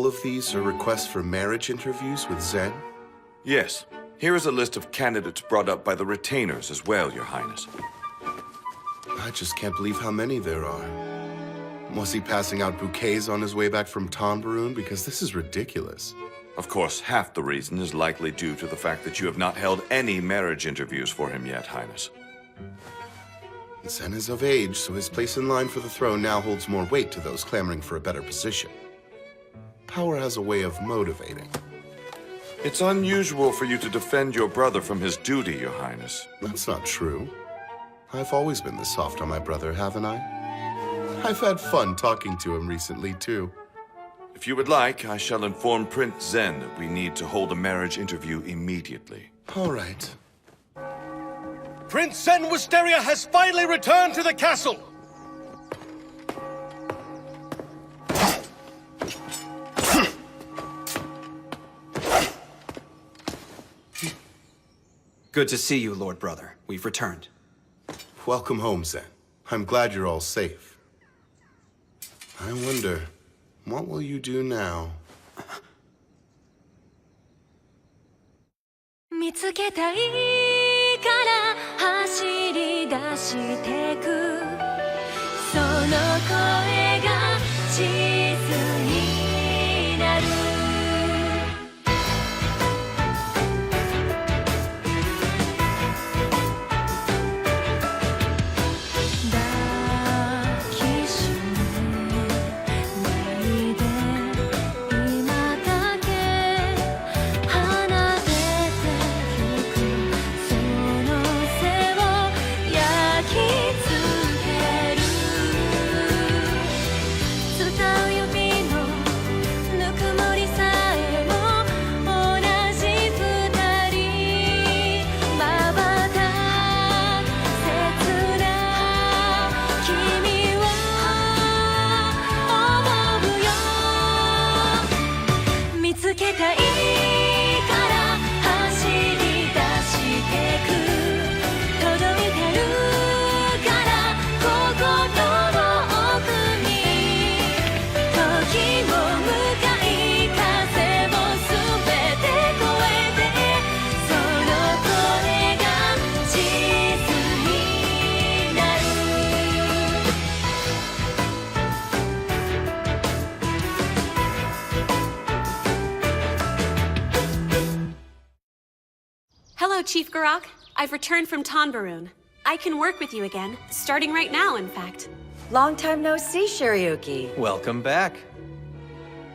all of these are requests for marriage interviews with Zen? Yes. Here is a list of candidates brought up by the retainers as well, Your Highness. I just can't believe how many there are. Was he passing out bouquets on his way back from Tonbaroon? Because this is ridiculous. Of course, half the reason is likely due to the fact that you have not held any marriage interviews for him yet, Highness. Zen is of age, so his place in line for the throne now holds more weight to those clamoring for a better position. Power has a way of motivating. It's unusual for you to defend your brother from his duty, Your Highness. That's not true. I've always been this soft on my brother, haven't I? I've had fun talking to him recently, too. If you would like, I shall inform Prince Zen that we need to hold a marriage interview immediately. All right. Prince Zen Wisteria has finally returned to the castle! Good to see you, Lord Brother. We've returned. Welcome home, Zen. I'm glad you're all safe. I wonder, what will you do now? 見つけたいから走り出してくその声が地図になる抱きしめないで今だけ離れてゆくその背を焼き付ける伝う指のぬくもりさえも同じ二人まばた切な君を思うよ見つけたいから走り出してく届いてるから心の奥に時も向かい風も全て越えてその声が地図になる Hello, Chief Garak. I've returned from Tonbaroon. I can work with you again, starting right now, in fact. Long time no see, Shiryuki. Welcome back.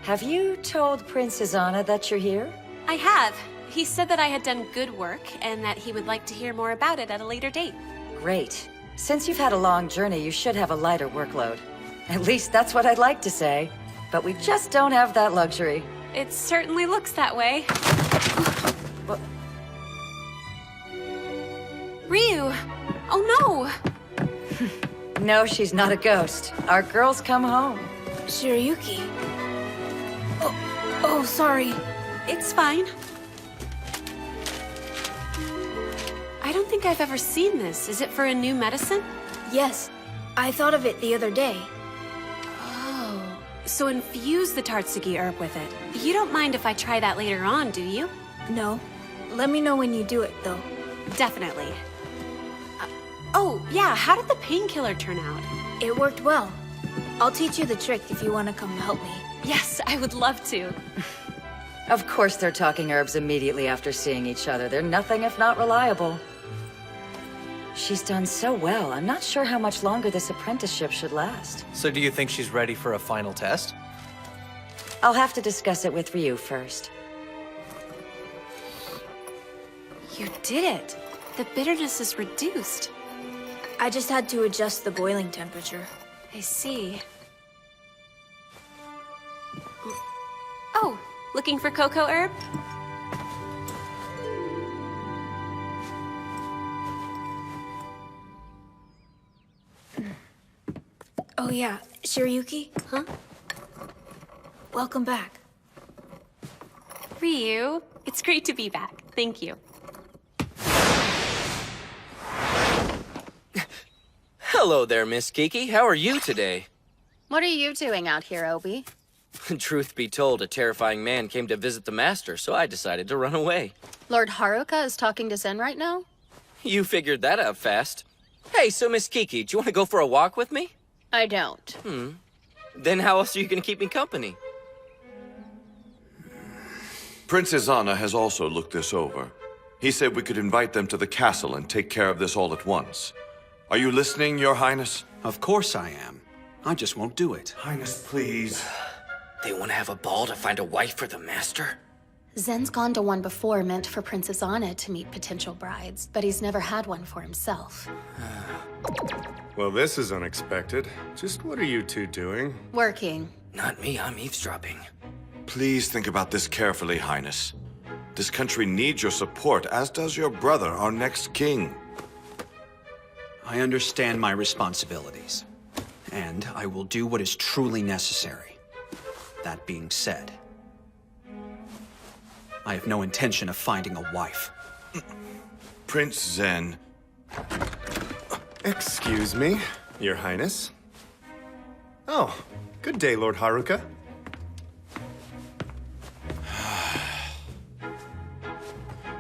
Have you told Prince Izana that you're here? I have. He said that I had done good work and that he would like to hear more about it at a later date. Great. Since you've had a long journey, you should have a lighter workload. At least that's what I'd like to say. But we just don't have that luxury. It certainly looks that way. What? Ryu! Oh no! No, she's not a ghost. Our girls come home. Shiryuki. Oh, sorry. It's fine. I don't think I've ever seen this. Is it for a new medicine? Yes, I thought of it the other day. Oh, so infuse the Tatsugi herb with it. You don't mind if I try that later on, do you? No, let me know when you do it, though. Definitely. Oh, yeah, how did the painkiller turn out? It worked well. I'll teach you the trick if you want to come help me. Yes, I would love to. Of course they're talking herbs immediately after seeing each other. They're nothing if not reliable. She's done so well. I'm not sure how much longer this apprenticeship should last. So do you think she's ready for a final test? I'll have to discuss it with Ryu first. You did it. The bitterness is reduced. I just had to adjust the boiling temperature. I see. Oh, looking for cocoa herb? Oh yeah, Shiryuki? Huh? Welcome back. Ryu, it's great to be back. Thank you. Hello there, Miss Kiki. How are you today? What are you doing out here, Obi? Truth be told, a terrifying man came to visit the master, so I decided to run away. Lord Haruka is talking to Zen right now? You figured that out fast. Hey, so Miss Kiki, do you want to go for a walk with me? I don't. Then how else are you going to keep me company? Princess Anna has also looked this over. He said we could invite them to the castle and take care of this all at once. Are you listening, Your Highness? Of course I am. I just won't do it. Highness, please. They want to have a ball to find a wife for the master? Zen's gone to one before meant for Princess Anna to meet potential brides, but he's never had one for himself. Well, this is unexpected. Just what are you two doing? Working. Not me, I'm eavesdropping. Please think about this carefully, Highness. This country needs your support, as does your brother, our next king. I understand my responsibilities, and I will do what is truly necessary. That being said, I have no intention of finding a wife. Prince Zen. Excuse me, Your Highness. Oh, good day, Lord Haruka.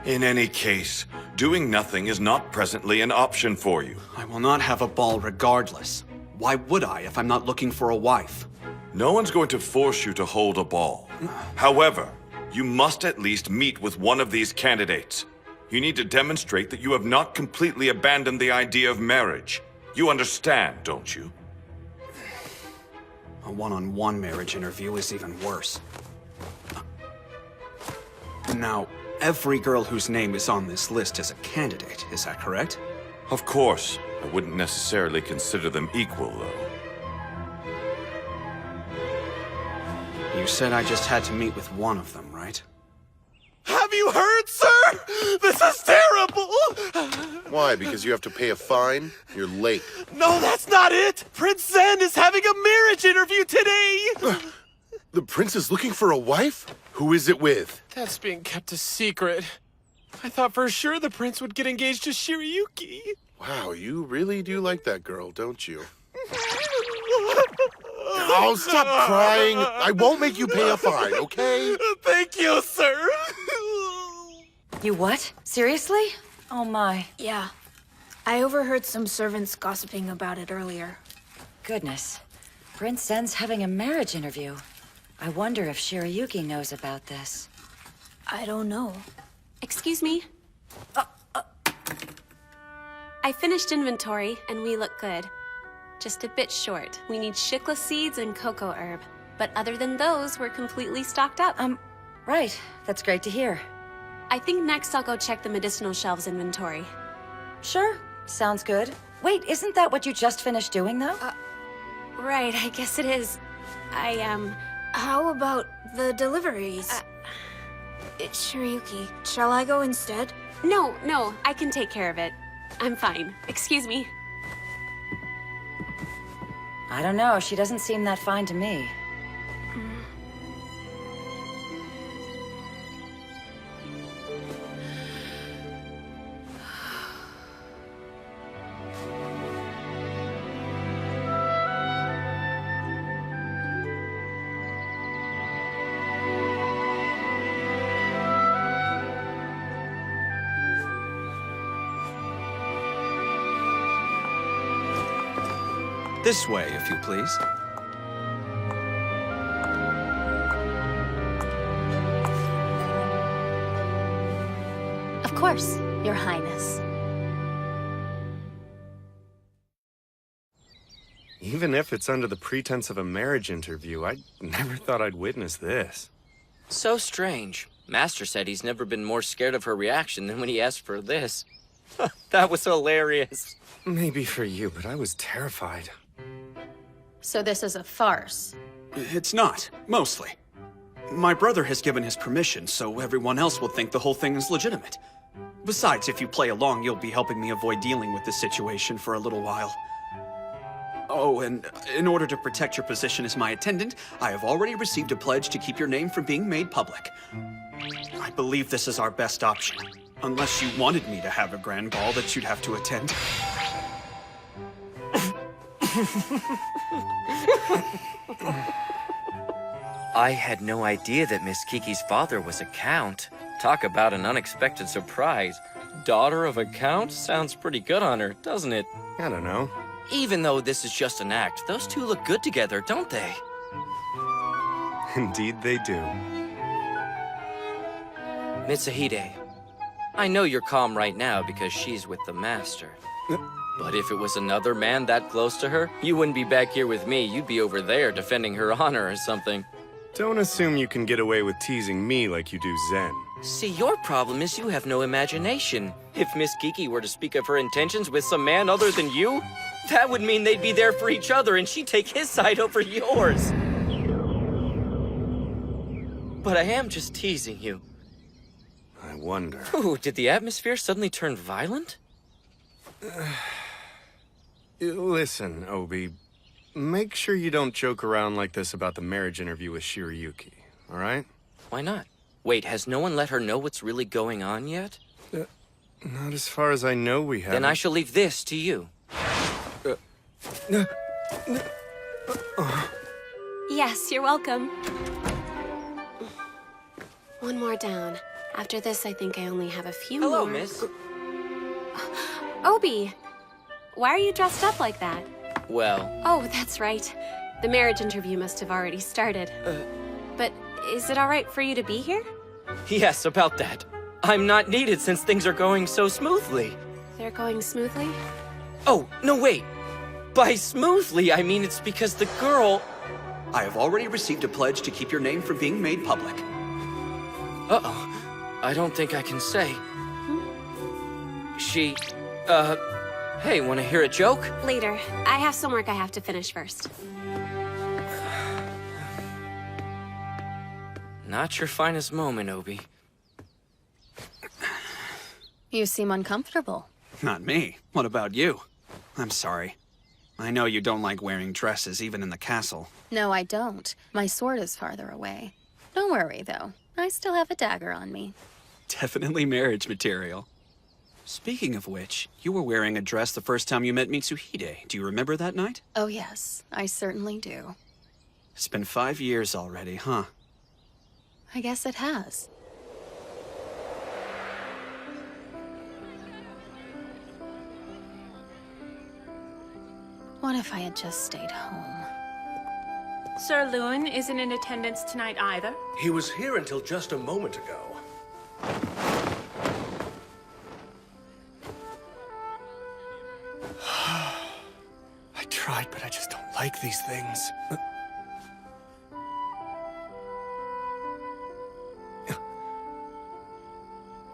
In any case, doing nothing is not presently an option for you. I will not have a ball regardless. Why would I if I'm not looking for a wife? No one's going to force you to hold a ball. However, you must at least meet with one of these candidates. You need to demonstrate that you have not completely abandoned the idea of marriage. You understand, don't you? A one-on-one marriage interview is even worse. Now, every girl whose name is on this list is a candidate, is that correct? Of course. I wouldn't necessarily consider them equal, though. You said I just had to meet with one of them, right? Have you heard, sir? This is terrible! Why? Because you have to pay a fine? You're late. No, that's not it! Prince Zen is having a marriage interview today! The prince is looking for a wife? Who is it with? That's being kept a secret. I thought for sure the prince would get engaged to Shirayuki. Wow, you really do like that girl, don't you? Oh, stop crying. I won't make you pay a fine, okay? Thank you, sir! You what? Seriously? Oh my. Yeah. I overheard some servants gossiping about it earlier. Goodness. Prince Zen's having a marriage interview. I wonder if Shirayuki knows about this. I don't know. Excuse me? I finished inventory, and we look good. Just a bit short. We need shikla seeds and cocoa herb. But other than those, we're completely stocked up. Right. That's great to hear. I think next I'll go check the medicinal shelves inventory. Sure. Sounds good. Wait, isn't that what you just finished doing, though? Right, I guess it is. How about the deliveries? It's Shirayuki. Shall I go instead? No, I can take care of it. I'm fine. Excuse me. I don't know. She doesn't seem that fine to me. This way, if you please. Of course, Your Highness. Even if it's under the pretense of a marriage interview, I never thought I'd witness this. So strange. Master said he's never been more scared of her reaction than when he asked for this. That was hilarious. Maybe for you, but I was terrified. So this is a farce. It's not, mostly. My brother has given his permission, so everyone else will think the whole thing is legitimate. Besides, if you play along, you'll be helping me avoid dealing with this situation for a little while. Oh, and in order to protect your position as my attendant, I have already received a pledge to keep your name from being made public. I believe this is our best option. Unless you wanted me to have a grand ball that you'd have to attend. I had no idea that Miss Kiki's father was a count. Talk about an unexpected surprise. Daughter of a count? Sounds pretty good on her, doesn't it? I don't know. Even though this is just an act, those two look good together, don't they? Indeed they do. Mitsuhide, I know you're calm right now because she's with the master. But if it was another man that close to her, you wouldn't be back here with me. You'd be over there defending her honor or something. Don't assume you can get away with teasing me like you do Zen. See, your problem is you have no imagination. If Miss Kiki were to speak of her intentions with some man other than you, that would mean they'd be there for each other and she'd take his side over yours. But I am just teasing you. I wonder. Ooh, did the atmosphere suddenly turn violent? Listen, Obi. Make sure you don't joke around like this about the marriage interview with Shirayuki, all right? Why not? Wait, has no one let her know what's really going on yet? Not as far as I know we have. Then I shall leave this to you. Yes, you're welcome. One more down. After this, I think I only have a few Hello, more. miss. Obi, why are you dressed up like that? Well, Oh, that's right. The marriage interview must have already started. But is it all right for you to be here? yes, about that. I'm not needed since things are going so smoothly. They're going smoothly? Oh, no, wait. By smoothly, I mean it's because the girl... I have already received a pledge to keep your name from being made public. Uh-oh. I don't think I can say. She... Hey, wanna hear a joke? Later. I have some work I have to finish first. Not your finest moment, Obi. You seem uncomfortable. Not me. What about you? I'm sorry. I know you don't like wearing dresses, even in the castle. No, I don't. My sword is farther away. Don't worry, though. I still have a dagger on me. Definitely marriage material. Speaking of which, you were wearing a dress the first time you met Mitsuhide. Do you remember that night? Oh, yes. I certainly do. It's been 5 years already, huh? I guess it has. What if I had just stayed home? Sir Lewin isn't in attendance tonight either. He was here until just a moment ago. I tried, but I just don't like these things.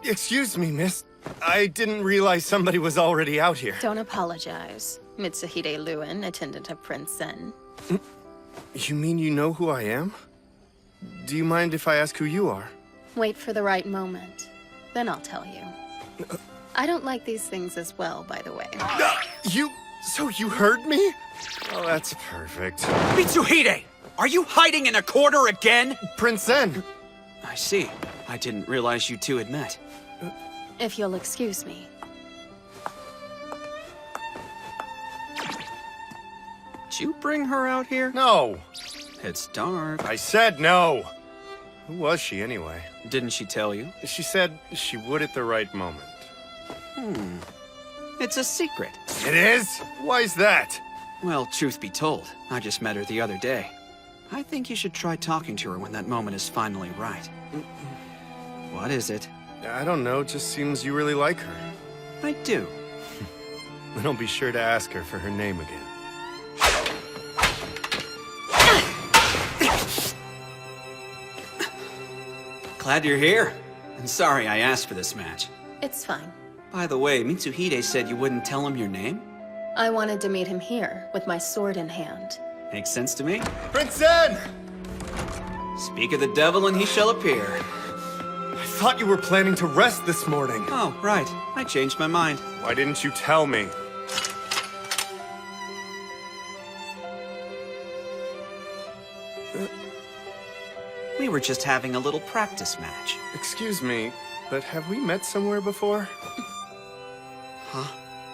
Excuse me, miss. I didn't realize somebody was already out here. Don't apologize. Mitsuhide Lewin, attendant of Prince Zen. You mean you know who I am? Do you mind if I ask who you are? Wait for the right moment. Then I'll tell you. I don't like these things as well, by the way. So you heard me? Oh, that's perfect. Mitsuhide! Are you hiding in a corner again? Prince Zen! I see. I didn't realize you two had met. If you'll excuse me. Did you bring her out here? No! It's dark. I said no! Who was she, anyway? Didn't she tell you? She said she would at the right moment. It's a secret. It is? Why's that? Well, truth be told, I just met her the other day. I think you should try talking to her when that moment is finally right. What is it? I don't know, it just seems you really like her. I do. Then I'll be sure to ask her for her name again. Glad you're here. And sorry I asked for this match. It's fine. By the way, Mitsuhide said you wouldn't tell him your name? I wanted to meet him here, with my sword in hand. Makes sense to me. Prince Zen! Speak of the devil and he shall appear. I thought you were planning to rest this morning. Oh, right. I changed my mind. Why didn't you tell me? We were just having a little practice match. Excuse me, but have we met somewhere before? Huh?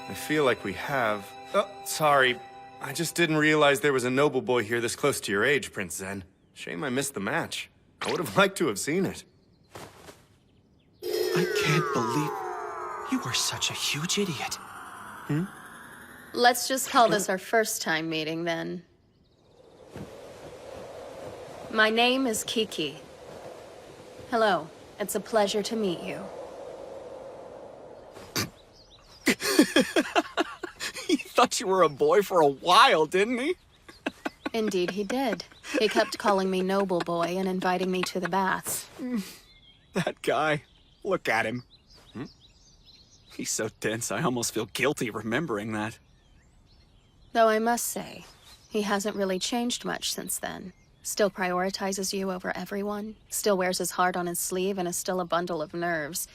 I feel like we have. Oh, sorry. I just didn't realize there was a noble boy here this close to your age, Prince Zen. Shame I missed the match. I would have liked to have seen it. I can't believe you are such a huge idiot. Let's just call this our first time meeting, then. My name is Kiki. Hello. It's a pleasure to meet you. He thought you were a boy for a while, didn't he? Indeed, he did. He kept calling me Noble Boy and inviting me to the baths. That guy. Look at him. He's so dense, I almost feel guilty remembering that. Though I must say, he hasn't really changed much since then. Still prioritizes you over everyone, still wears his heart on his sleeve, and is still a bundle of nerves.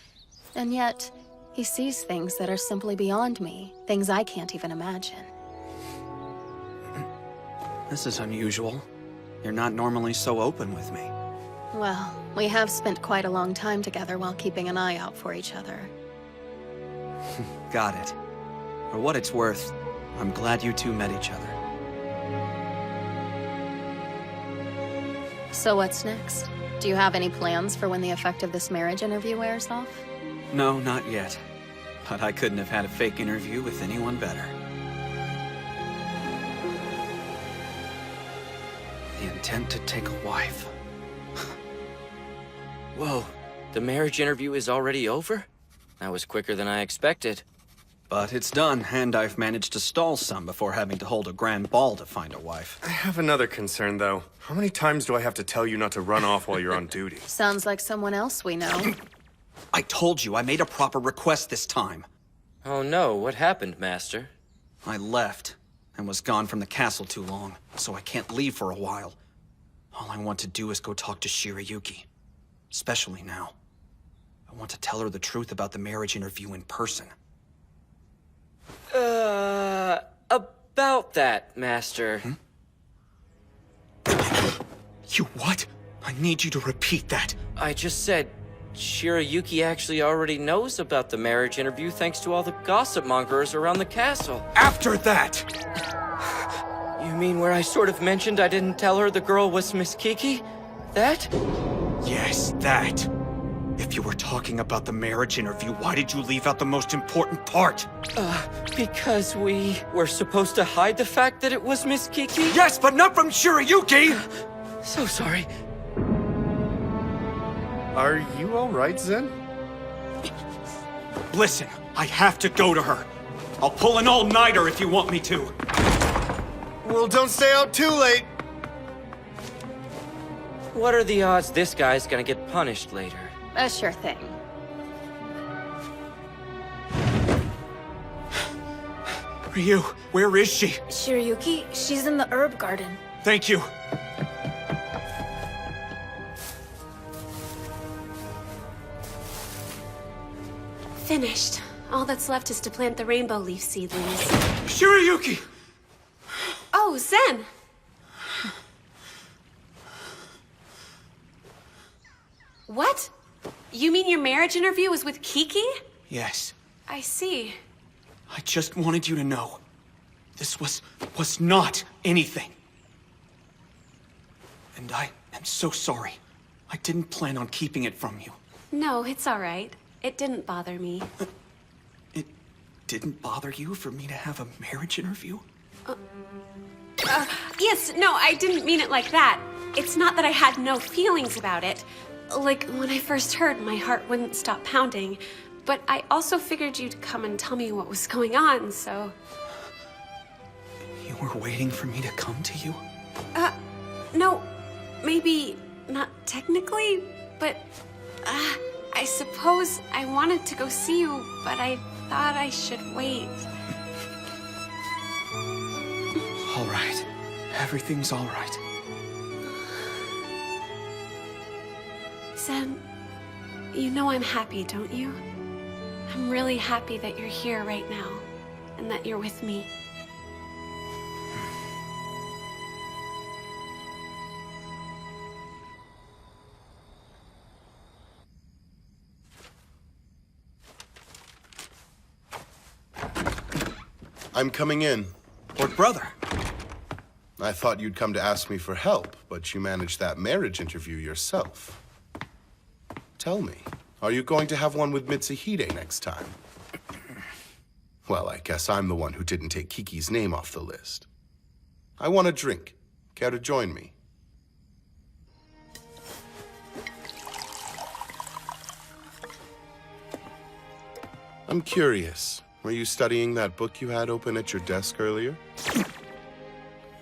And yet, he sees things that are simply beyond me, things I can't even imagine. This is unusual. You're not normally so open with me. Well, we have spent quite a long time together while keeping an eye out for each other. Got it. For what it's worth, I'm glad you two met each other. So what's next? Do you have any plans for when the effect of this marriage interview wears off? No, not yet. But I couldn't have had a fake interview with anyone better. The intent to take a wife. Whoa, the marriage interview is already over? That was quicker than I expected. But it's done, and I've managed to stall some before having to hold a grand ball to find a wife. I have another concern, though. How many times do I have to tell you not to run off while you're on duty? Sounds like someone else we know. I told you I made a proper request this time. Oh no, what happened, Master? I left and was gone from the castle too long, so I can't leave for a while. All I want to do is go talk to Shirayuki. Especially now. I want to tell her the truth about the marriage interview in person. About that, Master. You what? I need you to repeat that. I just said Shirayuki actually already knows about the marriage interview thanks to all the gossip mongers around the castle. After that! You mean where I sort of mentioned I didn't tell her the girl was Miss Kiki? That? Yes, that. If you were talking about the marriage interview, why did you leave out the most important part? Because we were supposed to hide the fact that it was Miss Kiki? Yes, but not from Shirayuki! So sorry. Are you all right, Zen? Listen, I have to go to her. I'll pull an all-nighter if you want me to. Well, don't stay out too late. What are the odds this guy's gonna get punished later? A sure thing. Ryu, where is she? Shirayuki, she's in the herb garden. Thank you. Finished. All that's left is to plant the rainbow leaf seedlings. Shirayuki! Oh, Zen! What? You mean your marriage interview was with Kiki? Yes. I see. I just wanted you to know. This was not anything. And I am so sorry. I didn't plan on keeping it from you. No, it's all right. It didn't bother me. It didn't bother you for me to have a marriage interview? Yes, no, I didn't mean it like that. It's not that I had no feelings about it. Like, when I first heard, my heart wouldn't stop pounding. But I also figured you'd come and tell me what was going on, so... You were waiting for me to come to you? No, maybe not technically, but... I suppose I wanted to go see you, but I thought I should wait. All right. Everything's all right. Zen, you know I'm happy, don't you? I'm really happy that you're here right now, and that you're with me. I'm coming in. Lord Brother. I thought you'd come to ask me for help, but you managed that marriage interview yourself. Tell me, are you going to have one with Mitsuhide next time? Well, I guess I'm the one who didn't take Kiki's name off the list. I want a drink. Care to join me? I'm curious. Were you studying that book you had open at your desk earlier?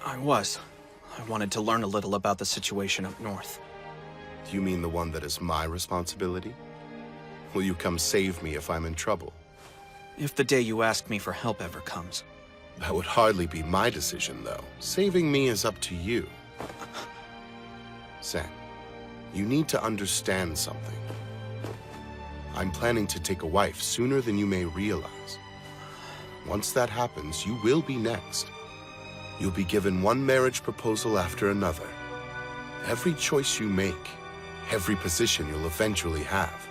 I was. I wanted to learn a little about the situation up north. Do you mean the one that is my responsibility? Will you come save me if I'm in trouble? If the day you ask me for help ever comes. That would hardly be my decision, though. Saving me is up to you. Zen, you need to understand something. I'm planning to take a wife sooner than you may realize. Once that happens, you will be next. You'll be given one marriage proposal after another. Every choice you make, every position you'll eventually have.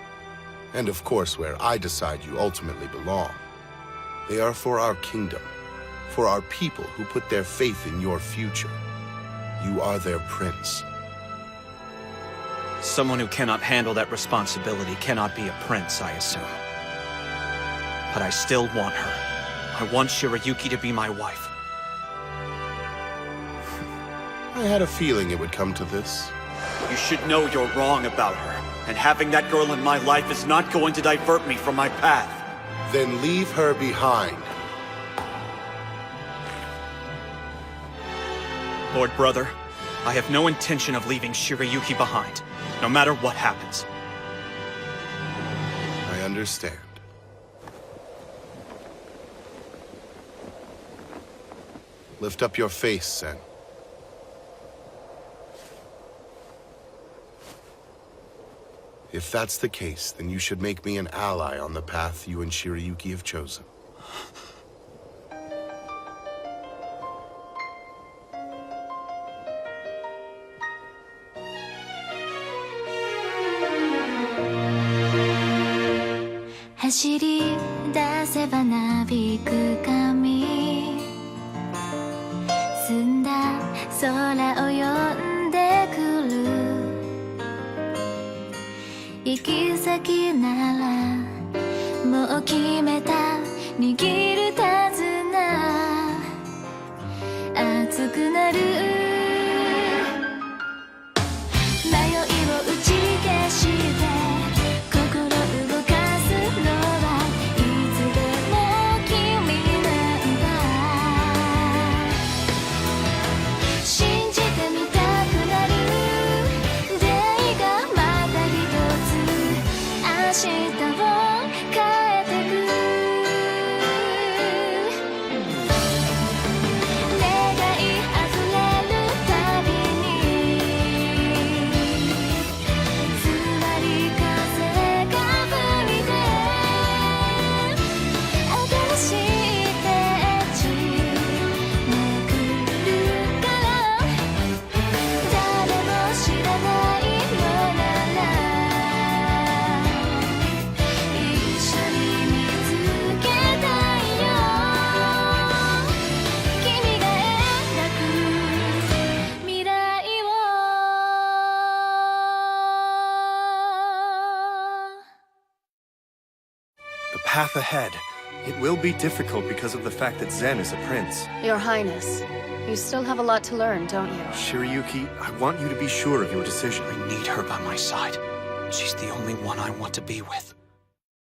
And of course, where I decide you ultimately belong. They are for our kingdom, for our people who put their faith in your future. You are their prince. Someone who cannot handle that responsibility cannot be a prince, I assume. But I still want her. I want Shirayuki to be my wife. I had a feeling it would come to this. You should know you're wrong about her. And having that girl in my life is not going to divert me from my path. Then leave her behind. Lord Brother, I have no intention of leaving Shirayuki behind, no matter what happens. I understand. Lift up your face, Sen. If that's the case, then you should make me an ally on the path you and Shirayuki have chosen.走り出せばなびく髪澄んだ空を呼んでくる行き先ならもう決めた握る手綱熱くなる迷いを打ち消して心動かすのはいつでも君なんだ信じてみたくなる出会いがまた一つ明日を変えてく願いあふれるたびにつわり風が吹いて新しいページめくるから誰も知らないのなら一緒に見つけたいよ君が描く未来をThe path ahead. It will be difficult because of the fact that Zen is a prince. Your Highness, you still have a lot to learn, don't you? Shirayuki, I want you to be sure of your decision. I need her by my side. She's the only one I want to be with.